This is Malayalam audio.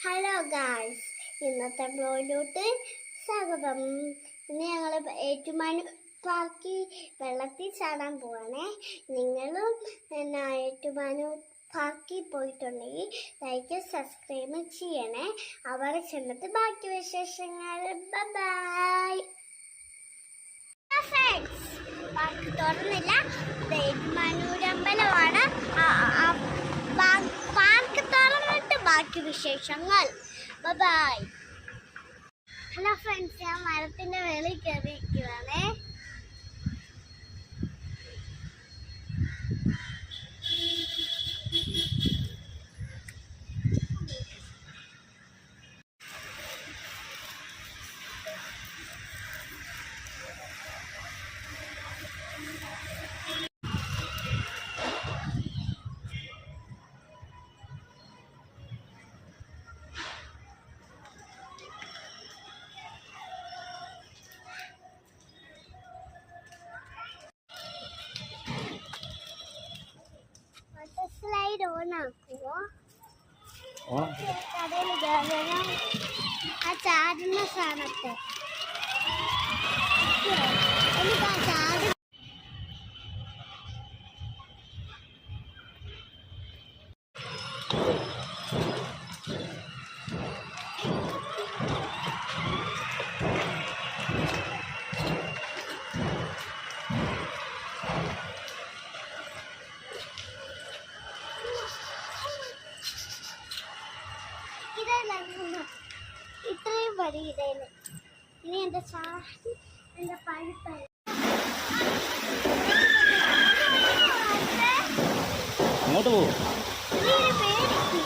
ഹലോ ഗായ്സ്, ഇന്നത്തെ ബ്ലോഗിലോട്ട് സ്വാഗതം. ഇന്ന് ഞങ്ങൾ ഏറ്റുമാനൂർ പാർക്കിൽ വെള്ളത്തിൽ ചാടാൻ പോവാണേ. നിങ്ങളും ഏറ്റുമാനൂർ പാർക്കിൽ പോയിട്ടുണ്ടെങ്കിൽ ലൈക്ക് സബ്സ്ക്രൈബ് ചെയ്യണേ. അവിടെ ചെന്നിട്ട് ബാക്കി വിശേഷങ്ങൾ. Bye friends. പാർക്ക് തുറന്നില്ല. ഏറ്റുമാനൂർ അമ്പലമാണ്. പാർക്ക് തുറന്നിട്ട് ബാക്കി വിശേഷങ്ങൾ. ബൈ. ഹലോ ഫ്രണ്ട്സ്, ഞാൻ മരത്തിന്റെ വേളി കയറിയിരിക്കുവാണേ. Slide on ആക്കുമോ? കടയിൽ കയറണം. ആ ചാടുന്ന സ്ഥാനത്ത് എനിക്ക് ആ ചാട് ഇത്രയും പടി ഇടയില്. ഇനി എന്റെ ചാടി എന്റെ പഴുപ്പായി അങ്ങോട്ട് പോകും. പേടിക്കും.